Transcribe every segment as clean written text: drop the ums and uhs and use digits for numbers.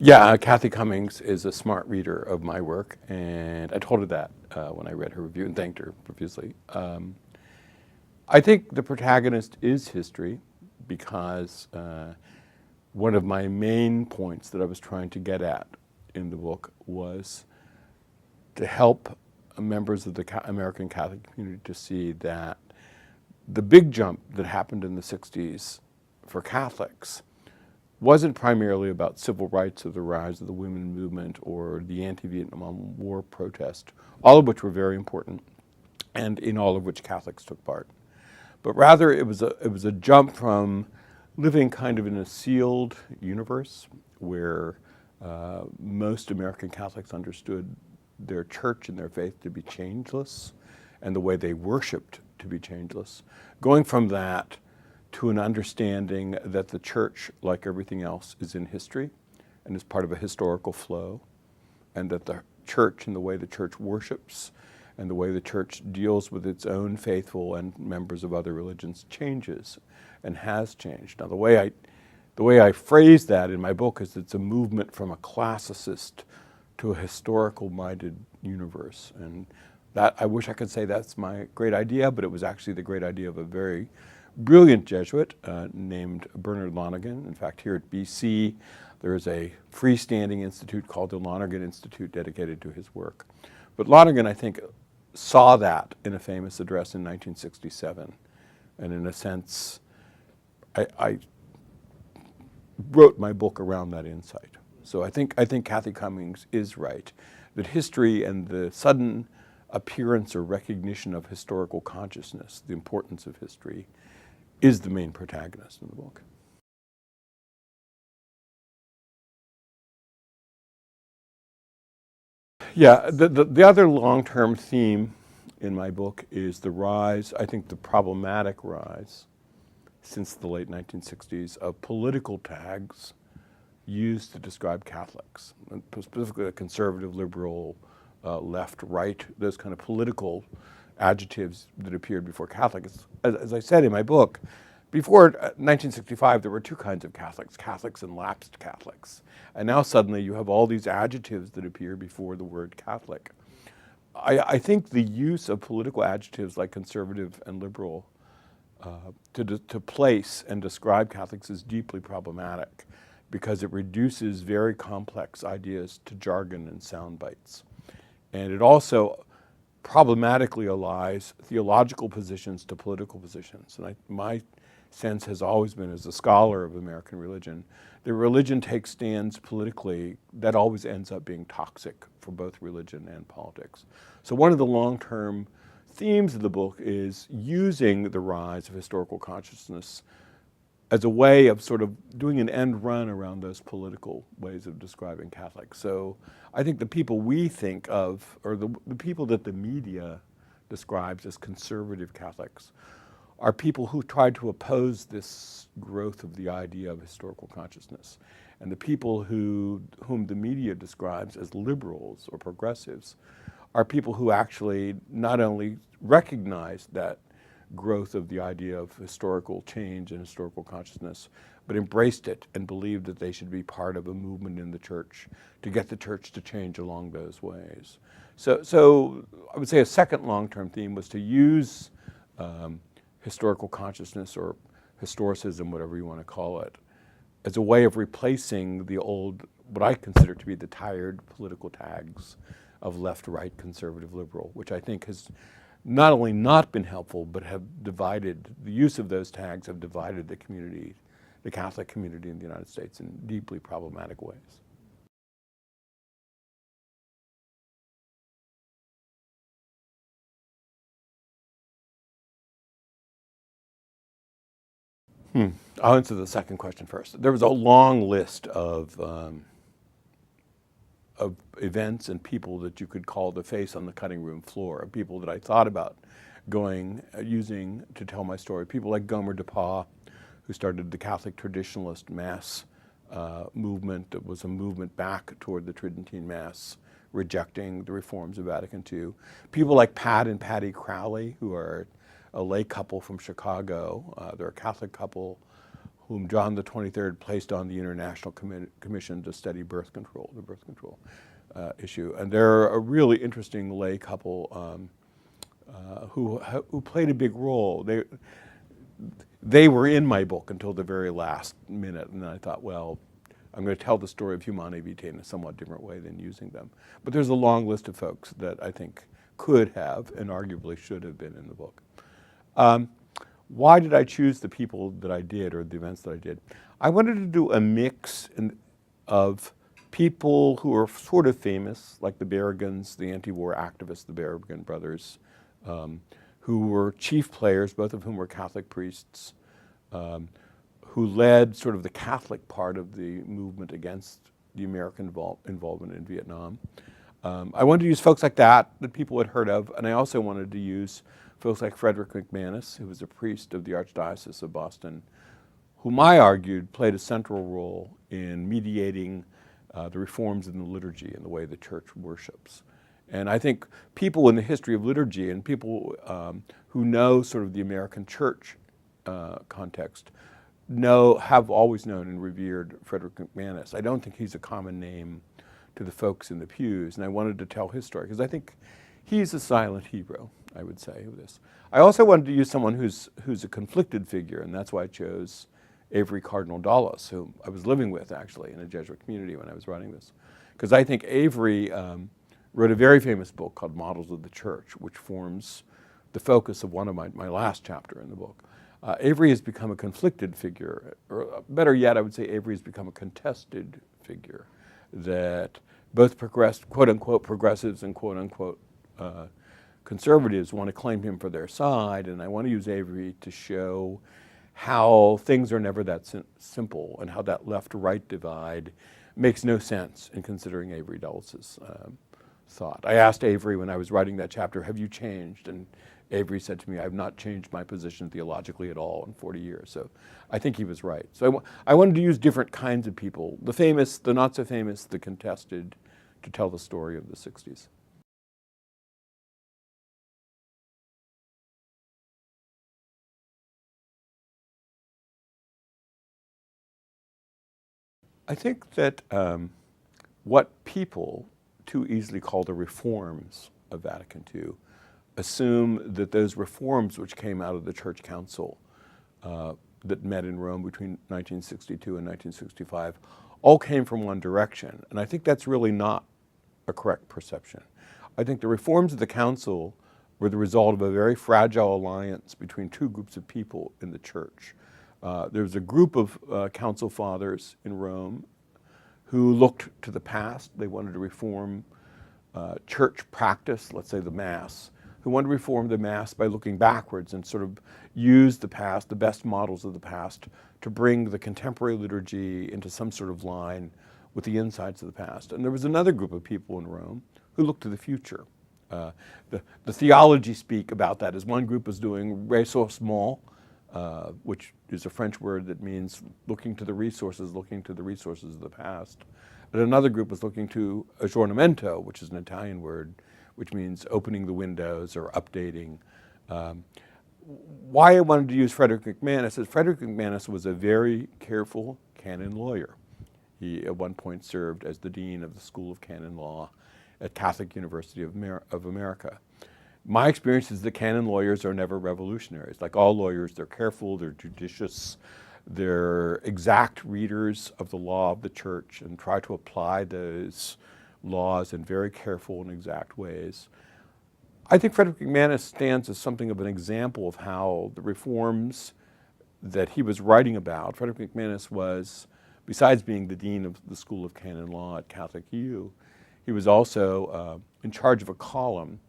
Yeah, Kathy Cummings is a smart reader of my work, and I told her that when I read her review and thanked her profusely. I think the protagonist is history because one of my main points that I was trying to get at in the book was to help members of the American Catholic community to see that the big jump that happened in the 60s for Catholics wasn't primarily about civil rights or the rise of the women movement or the anti-Vietnam War protest, all of which were very important and in all of which Catholics took part. But rather it was a jump from living kind of in a sealed universe where most American Catholics understood their church and their faith to be changeless and the way they worshiped to be changeless. Going from that to an understanding that the church, like everything else, is in history and is part of a historical flow, and that the church and the way the church worships and the way the church deals with its own faithful and members of other religions changes and has changed. Now, the way I phrase that in my book is it's a movement from a classicist to a historical-minded universe. And that, I wish I could say that's my great idea, but it was actually the great idea of a very brilliant Jesuit named Bernard Lonergan. In fact, here at BC, there is a freestanding institute called the Lonergan Institute dedicated to his work. But Lonergan, I think, saw that in a famous address in 1967. And in a sense, I wrote my book around that insight. So I think Kathy Cummings is right, that history and the sudden appearance or recognition of historical consciousness, the importance of history, is the main protagonist in the book. Yeah, the other long-term theme in my book is the rise, I think the problematic rise, since the late 1960s, of political tags used to describe Catholics, and specifically the conservative, liberal, left, right, those kind of political adjectives that appeared before Catholics. As I said in my book, before 1965, there were two kinds of Catholics, Catholics and lapsed Catholics. And now suddenly you have all these adjectives that appear before the word Catholic. I think the use of political adjectives like conservative and liberal to place and describe Catholics is deeply problematic because it reduces very complex ideas to jargon and sound bites. And it also problematically allies theological positions to political positions. And my sense has always been, as a scholar of American religion, that religion takes stands politically, that always ends up being toxic for both religion and politics. So one of the long-term themes of the book is using the rise of historical consciousness as a way of sort of doing an end run around those political ways of describing Catholics. So I think the people we think of, or the people that the media describes as conservative Catholics, are people who tried to oppose this growth of the idea of historical consciousness. And the people whom the media describes as liberals or progressives are people who actually not only recognize that growth of the idea of historical change and historical consciousness, but embraced it and believed that they should be part of a movement in the church to get the church to change along those ways. So I would say a second long-term theme was to use historical consciousness or historicism, whatever you want to call it, as a way of replacing the old, what I consider to be the tired political tags of left, right, conservative, liberal, which I think has not only not been helpful, but have divided, the use of those tags have divided the community, the Catholic community in the United States in deeply problematic ways. I'll answer the second question first. There was a long list of events and people that you could call the face on the cutting room floor, of people that I thought about using to tell my story. People like Gomer DePauw, who started the Catholic Traditionalist Mass movement. That was a movement back toward the Tridentine Mass, rejecting the reforms of Vatican II. People like Pat and Patty Crowley, who are a lay couple from Chicago. They're a Catholic couple whom John the 23rd placed on the International Commission to study birth control, the birth control issue. And they're a really interesting lay couple who played a big role. They were in my book until the very last minute, and I thought, well, I'm going to tell the story of Humanae Vitae in a somewhat different way than using them. But there's a long list of folks that I think could have and arguably should have been in the book. Why did I choose the people that I did, or the events that I did? I wanted to do a mix of people who are sort of famous, like the Berrigans, the anti-war activists, the Berrigan brothers, who were chief players, both of whom were Catholic priests, who led sort of the Catholic part of the movement against the American involvement in Vietnam. I wanted to use folks like that people had heard of, and I also wanted to use folks like Frederick McManus, who was a priest of the Archdiocese of Boston, whom I argued played a central role in mediating the reforms in the liturgy and the way the church worships. And I think people in the history of liturgy and people who know sort of the American church context have always known and revered Frederick McManus. I don't think he's a common name to the folks in the pews, and I wanted to tell his story because I think he's a silent hero, I would say, of this. I also wanted to use someone who's a conflicted figure, and that's why I chose Avery Cardinal Dulles, who I was living with actually in a Jesuit community when I was writing this. Because I think Avery wrote a very famous book called Models of the Church, which forms the focus of one of my last chapter in the book. Avery has become a conflicted figure, or better yet, I would say Avery has become a contested figure that both quote-unquote progressives and quote-unquote conservatives want to claim him for their side, and I want to use Avery to show how things are never that simple and how that left-right divide makes no sense in considering Avery Dulles's thought. I asked Avery when I was writing that chapter, have you changed? And Avery said to me, I've not changed my position theologically at all in 40 years. So I think he was right. So I wanted to use different kinds of people, the famous, the not so famous, the contested, to tell the story of the 60s. I think that what people too easily call the reforms of Vatican II assume that those reforms which came out of the Church Council that met in Rome between 1962 and 1965 all came from one direction. And I think that's really not a correct perception. I think the reforms of the Council were the result of a very fragile alliance between two groups of people in the Church. There was a group of Council Fathers in Rome who looked to the past. They wanted to reform church practice, let's say the Mass, who wanted to reform the Mass by looking backwards and sort of use the past, the best models of the past, to bring the contemporary liturgy into some sort of line with the insights of the past. And there was another group of people in Rome who looked to the future. The theology speak about that as one group was doing ressourcement, which is a French word that means looking to the resources of the past. And another group was looking to aggiornamento, which is an Italian word, which means opening the windows or updating. Why I wanted to use Frederick McManus is Frederick McManus was a very careful canon lawyer. He at one point served as the dean of the School of Canon Law at Catholic University of America. My experience is that canon lawyers are never revolutionaries. Like all lawyers, they're careful, they're judicious, they're exact readers of the law of the church and try to apply those laws in very careful and exact ways. I think Frederick McManus stands as something of an example of how the reforms that he was writing about, Frederick McManus was, besides being the dean of the School of Canon Law at Catholic U, he was also in charge of a column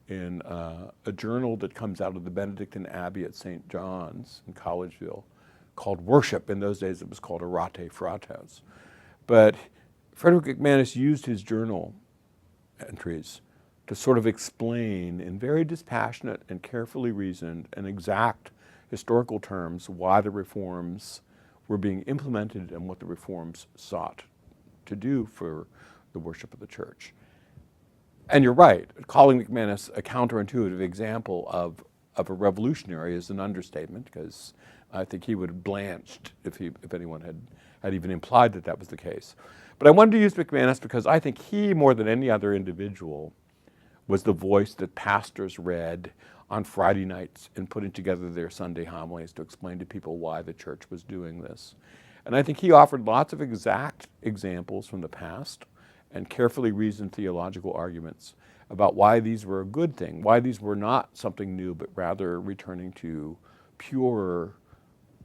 in a journal that comes out of the Benedictine Abbey at St. John's in Collegeville called Worship. In those days it was called Orate Fratres. But Frederick McManus used his journal entries to sort of explain in very dispassionate and carefully reasoned and exact historical terms why the reforms were being implemented and what the reforms sought to do for the worship of the church. And you're right, calling McManus a counterintuitive example of of a revolutionary is an understatement, because I think he would have blanched if anyone had even implied that that was the case. But I wanted to use McManus because I think he, more than any other individual, was the voice that pastors read on Friday nights in putting together their Sunday homilies to explain to people why the church was doing this. And I think he offered lots of exact examples from the past and carefully reasoned theological arguments about why these were a good thing, why these were not something new, but rather returning to pure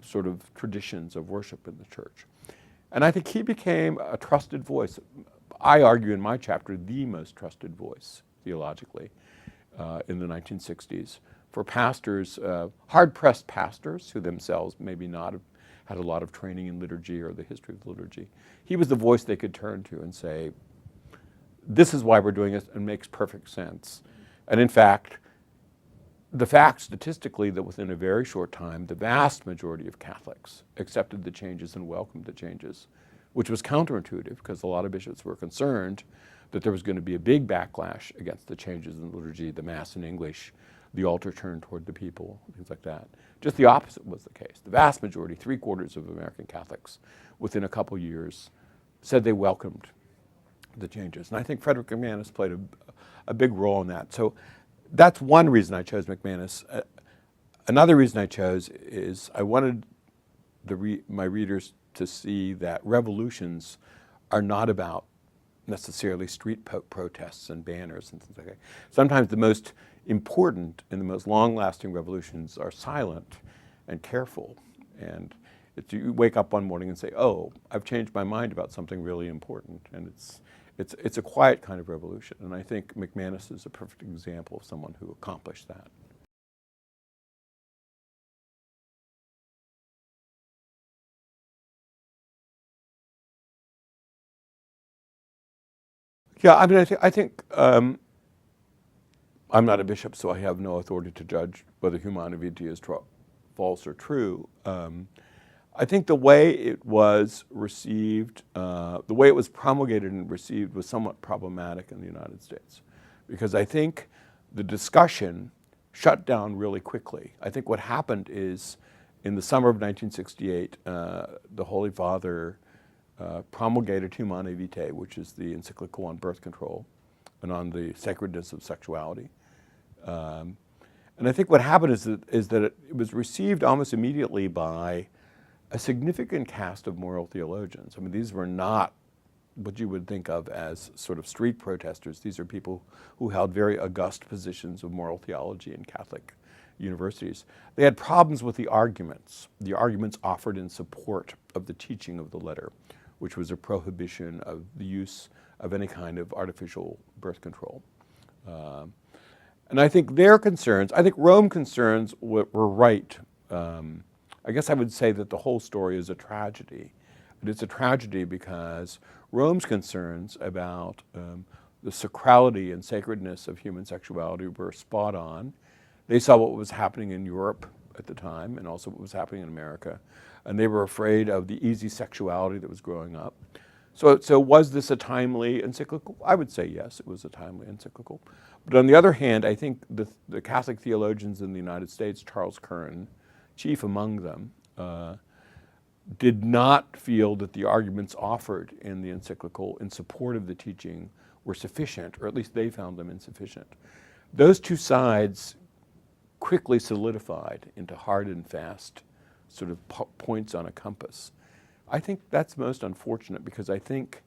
sort of traditions of worship in the church. And I think he became a trusted voice. I argue in my chapter, the most trusted voice theologically in the 1960s for pastors, hard-pressed pastors who themselves maybe not have had a lot of training in liturgy or the history of liturgy. He was the voice they could turn to and say, this is why we're doing it and makes perfect sense. And in fact, the fact statistically that within a very short time, the vast majority of Catholics accepted the changes and welcomed the changes, which was counterintuitive because a lot of bishops were concerned that there was going to be a big backlash against the changes in liturgy, the Mass in English, the altar turned toward the people, things like that. Just the opposite was the case. The vast majority, 3/4 of American Catholics, within a couple years, said they welcomed the changes. And I think Frederick McManus played a big role in that. So that's one reason I chose McManus. Another reason I chose is I wanted my readers to see that revolutions are not about necessarily street protests and banners and things like that. Sometimes the most important and the most long-lasting revolutions are silent and careful. And you wake up one morning and say, oh, I've changed my mind about something really important. And it's a quiet kind of revolution. And I think McManus is a perfect example of someone who accomplished that. Yeah, I mean, I think I'm not a bishop, so I have no authority to judge whether Humanae Vitae is false or true. I think the way it was received, the way it was promulgated and received was somewhat problematic in the United States, because I think the discussion shut down really quickly. I think what happened is in the summer of 1968, the Holy Father promulgated Humanae Vitae, which is the encyclical on birth control and on the sacredness of sexuality. And I think what happened is that it was received almost immediately by a significant cast of moral theologians. I mean, these were not what you would think of as sort of street protesters. These are people who held very august positions of moral theology in Catholic universities. They had problems with the arguments offered in support of the teaching of the letter, which was a prohibition of the use of any kind of artificial birth control. And I think their concerns, I think Rome concerns were right. I guess I would say that the whole story is a tragedy. And it's a tragedy because Rome's concerns about the sacrality and sacredness of human sexuality were spot on. They saw what was happening in Europe at the time and also what was happening in America. And they were afraid of the easy sexuality that was growing up. So was this a timely encyclical? I would say yes, it was a timely encyclical. But on the other hand, I think the Catholic theologians in the United States, Charles Curran, chief among them, did not feel that the arguments offered in the encyclical in support of the teaching were sufficient, or at least they found them insufficient. Those two sides quickly solidified into hard and fast sort of points on a compass. I think that's most unfortunate because I think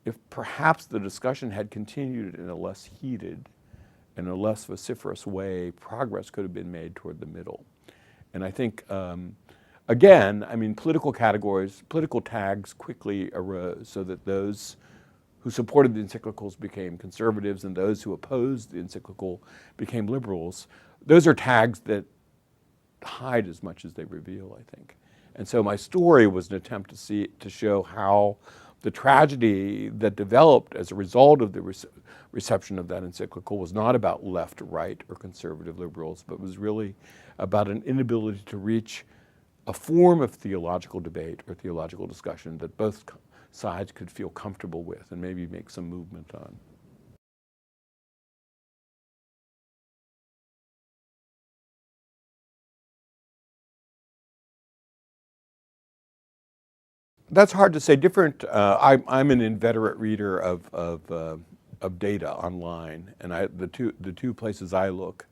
if perhaps the discussion had continued in a less heated and a less vociferous way, progress could have been made toward the middle. And I think, again, I mean, political tags quickly arose so that those who supported the encyclicals became conservatives and those who opposed the encyclical became liberals. Those are tags that hide as much as they reveal, I think. And so my story was an attempt to show how the tragedy that developed as a result of the reception of that encyclical was not about left, right, or conservative liberals, but was really about an inability to reach a form of theological debate or theological discussion that both sides could feel comfortable with and maybe make some movement on. That's hard to say. Different. I'm an inveterate reader of data online, and the two places I look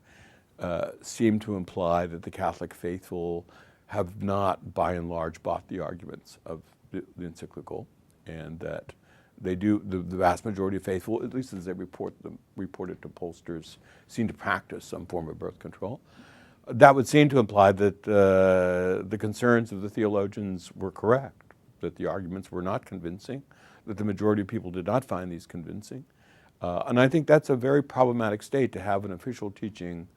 seem to imply that the Catholic faithful have not, by and large, bought the arguments of the encyclical, and that they do. The vast majority of faithful, at least as they report it to pollsters, seem to practice some form of birth control. That would seem to imply that the concerns of the theologians were correct, that the arguments were not convincing, that the majority of people did not find these convincing. And I think that's a very problematic state, to have an official teaching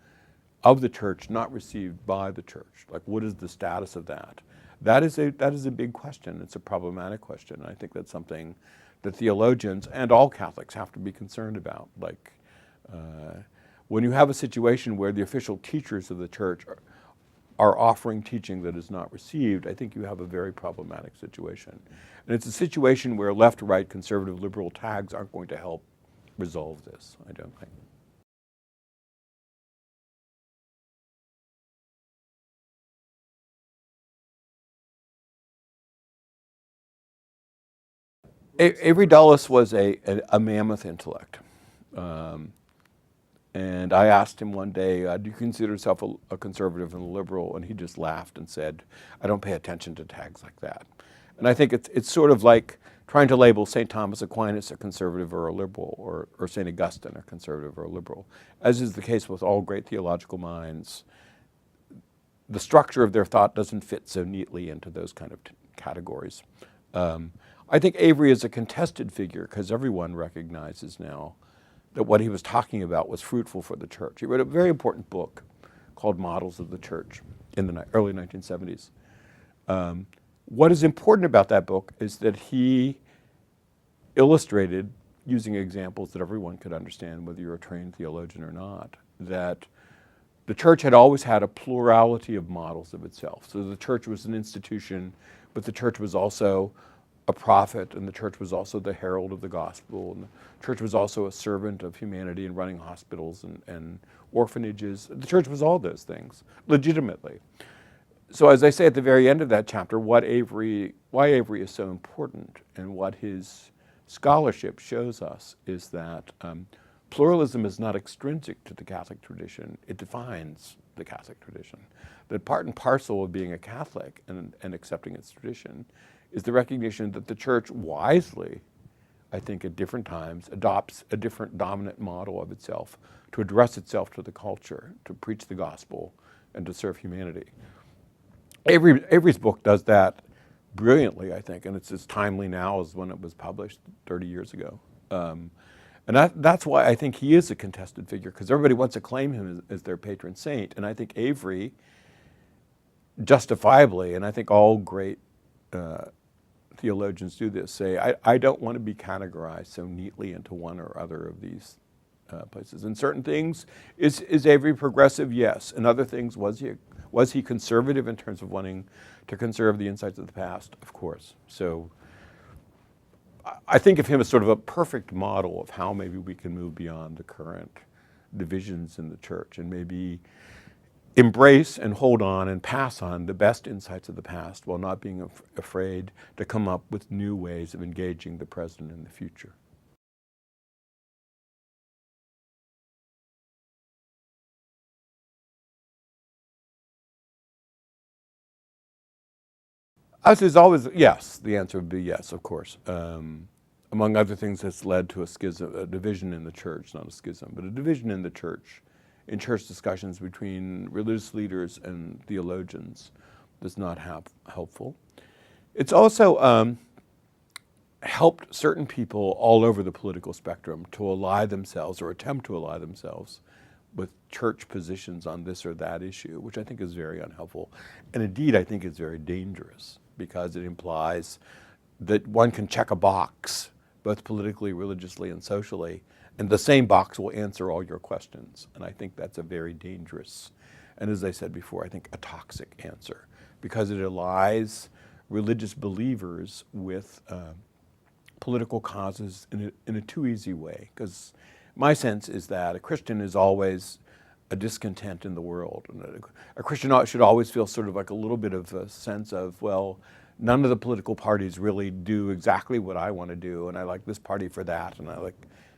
of the church not received by the church. Like, what is the status of that? That is a big question. It's a problematic question. I think that's something that theologians and all Catholics have to be concerned about. Like, when you have a situation where the official teachers of the church are offering teaching that is not received, I think you have a very problematic situation. And it's a situation where left, right, conservative, liberal tags aren't going to help resolve this, I don't think. Avery Dulles was a mammoth intellect. And I asked him one day, do you consider yourself a conservative and a liberal? And he just laughed and said, I don't pay attention to tags like that. And I think it's sort of like trying to label St. Thomas Aquinas a conservative or a liberal, or St. Augustine a conservative or a liberal. As is the case with all great theological minds, the structure of their thought doesn't fit so neatly into those kind of categories. I think Avery is a contested figure because everyone recognizes now that what he was talking about was fruitful for the church. He wrote a very important book called Models of the Church in the early 1970s. What is important about that book is that he illustrated, using examples that everyone could understand, whether you're a trained theologian or not, that the church had always had a plurality of models of itself. So the church was an institution, but the church was also a prophet, and the church was also the herald of the gospel, and the church was also a servant of humanity in running hospitals and orphanages. The church was all those things, legitimately. So as I say at the very end of that chapter, why Avery is so important and what his scholarship shows us is that pluralism is not extrinsic to the Catholic tradition. It defines the Catholic tradition. That part and parcel of being a Catholic and accepting its tradition is the recognition that the church wisely, I think at different times, adopts a different dominant model of itself to address itself to the culture, to preach the gospel, and to serve humanity. Avery's book does that brilliantly, I think, and it's as timely now as when it was published 30 years ago. And that's why I think he is a contested figure, because everybody wants to claim him as their patron saint. And I think Avery, justifiably, and I think all great theologians do this, say, I don't want to be categorized so neatly into one or other of these places. In certain things, is Avery progressive? Yes. In other things, was he conservative in terms of wanting to conserve the insights of the past? Of course. So I think of him as sort of a perfect model of how maybe we can move beyond the current divisions in the church and maybe embrace and hold on and pass on the best insights of the past while not being afraid to come up with new ways of engaging the present and the future. As is always, yes. The answer would be yes, of course. Among other things, that's led to a schism, a division in the church, not a schism, but a division in the church, in church discussions between religious leaders and theologians, is not helpful. It's also helped certain people all over the political spectrum to ally themselves or attempt to ally themselves with church positions on this or that issue, which I think is very unhelpful. And indeed, I think it's very dangerous because it implies that one can check a box, both politically, religiously, and socially, and the same box will answer all your questions. And I think that's a very dangerous, and as I said before, I think a toxic answer, because it allies religious believers with political causes in a too easy way. Because my sense is that a Christian is always a discontent in the world. And a Christian should always feel sort of like a little bit of a sense of, well, none of the political parties really do exactly what I want to do, and I like this party for that, and I like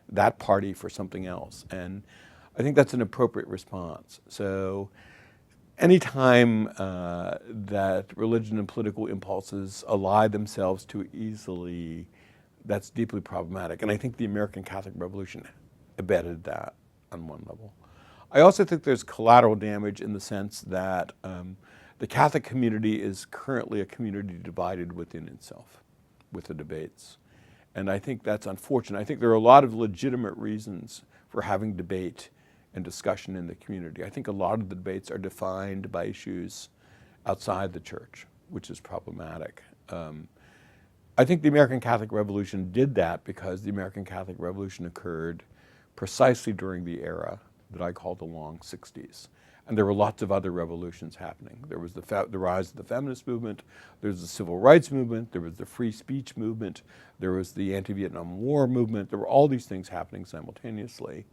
that party for something else. And I think that's an appropriate response. So anytime that religion and political impulses ally themselves too easily, that's deeply problematic. And I think the American Catholic Revolution abetted that on one level. I also think there's collateral damage in the sense that the Catholic community is currently a community divided within itself with the debates. And I think that's unfortunate. I think there are a lot of legitimate reasons for having debate and discussion in the community. I think a lot of the debates are defined by issues outside the church, which is problematic. I think the American Catholic Revolution did that because the American Catholic Revolution occurred precisely during the era that I call the long 60s. And there were lots of other revolutions happening. There was the rise of the feminist movement, there was the civil rights movement, there was the free speech movement, there was the anti-Vietnam War movement. There were all these things happening simultaneously.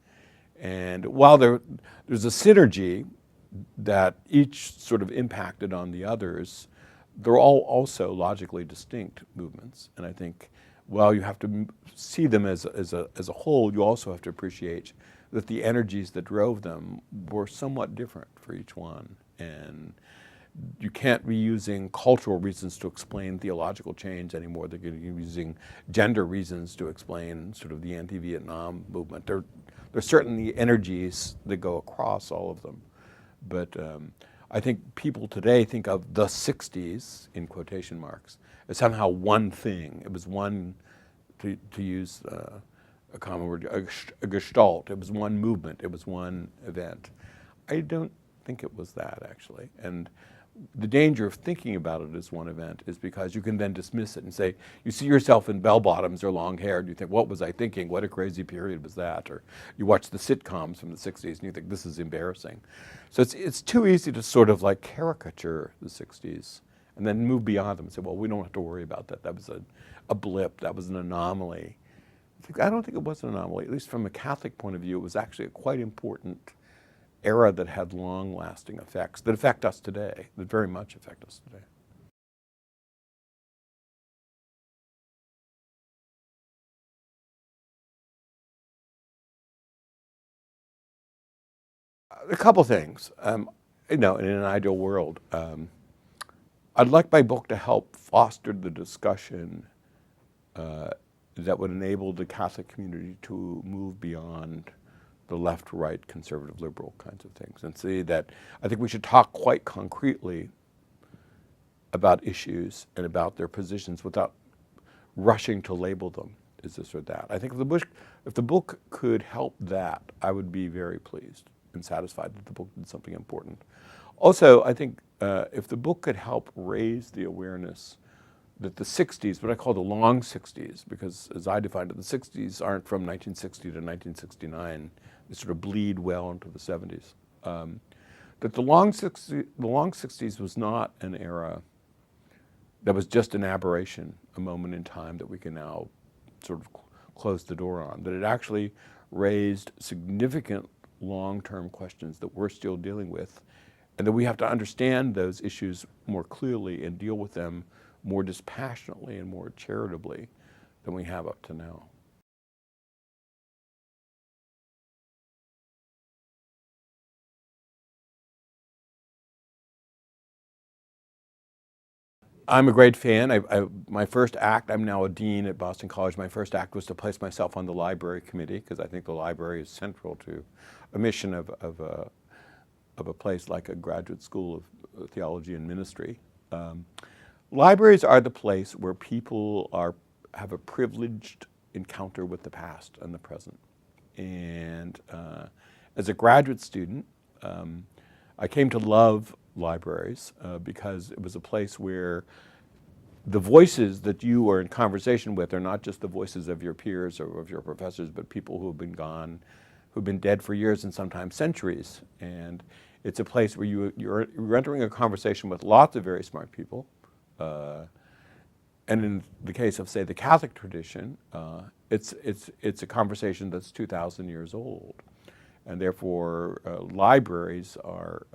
And while there's a synergy that each sort of impacted on the others, they're all also logically distinct movements. And I think while you have to see them as a whole, you also have to appreciate that the energies that drove them were somewhat different for each one. And you can't be using cultural reasons to explain theological change anymore. They're using gender reasons to explain sort of the anti-Vietnam movement. There's certainly energies that go across all of them. But I think people today think of the 60s, in quotation marks, as somehow one thing. It was one, to use a common word, a gestalt. It was one movement. It was one event. I don't think it was that, actually. And the danger of thinking about it as one event is because you can then dismiss it and say, you see yourself in bell-bottoms or long hair, and you think, what was I thinking? What a crazy period was that? Or you watch the sitcoms from the 60s and you think, this is embarrassing. So it's too easy to sort of like caricature the 60s and then move beyond them and say, well, we don't have to worry about that. That was a blip. That was an anomaly. I don't think it was an anomaly. At least from a Catholic point of view, it was actually a quite important era that had long-lasting effects that affect us today, that very much affect us today. A couple things. In an ideal world, I'd like my book to help foster the discussion that would enable the Catholic community to move beyond the left, right, conservative, liberal kinds of things, and see that I think we should talk quite concretely about issues and about their positions without rushing to label them as this or that. I think if the book could help that, I would be very pleased and satisfied that the book did something important. Also, I think if the book could help raise the awareness that the 60s, what I call the long 60s, because as I defined it, the 60s aren't from 1960 to 1969. They sort of bleed well into the 70s. That the long 60s was not an era that was just an aberration, a moment in time that we can now sort of close the door on. That it actually raised significant long-term questions that we're still dealing with, and that we have to understand those issues more clearly and deal with them more dispassionately and more charitably than we have up to now. I'm a great fan. My first act, I'm now a dean at Boston College. My first act was to place myself on the library committee because I think the library is central to a mission of a place like a graduate school of theology and ministry. Libraries are the place where people have a privileged encounter with the past and the present. And as a graduate student, I came to love libraries because it was a place where the voices that you are in conversation with are not just the voices of your peers or of your professors, but people who have been gone, who've been dead for years and sometimes centuries. And it's a place where you're entering a conversation with lots of very smart people. And in the case of, say, the Catholic tradition, it's a conversation that's 2,000 years old. And therefore, libraries are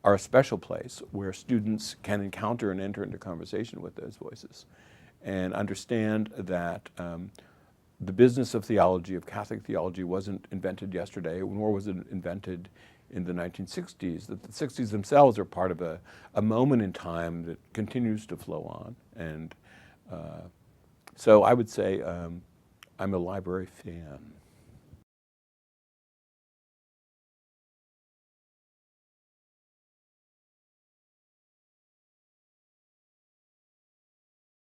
are a special place where students can encounter and enter into conversation with those voices and understand that the business of theology, of Catholic theology, wasn't invented yesterday, nor was it invented in the 1960s, that the 60s themselves are part of a moment in time that continues to flow on. And so I would say I'm a library fan.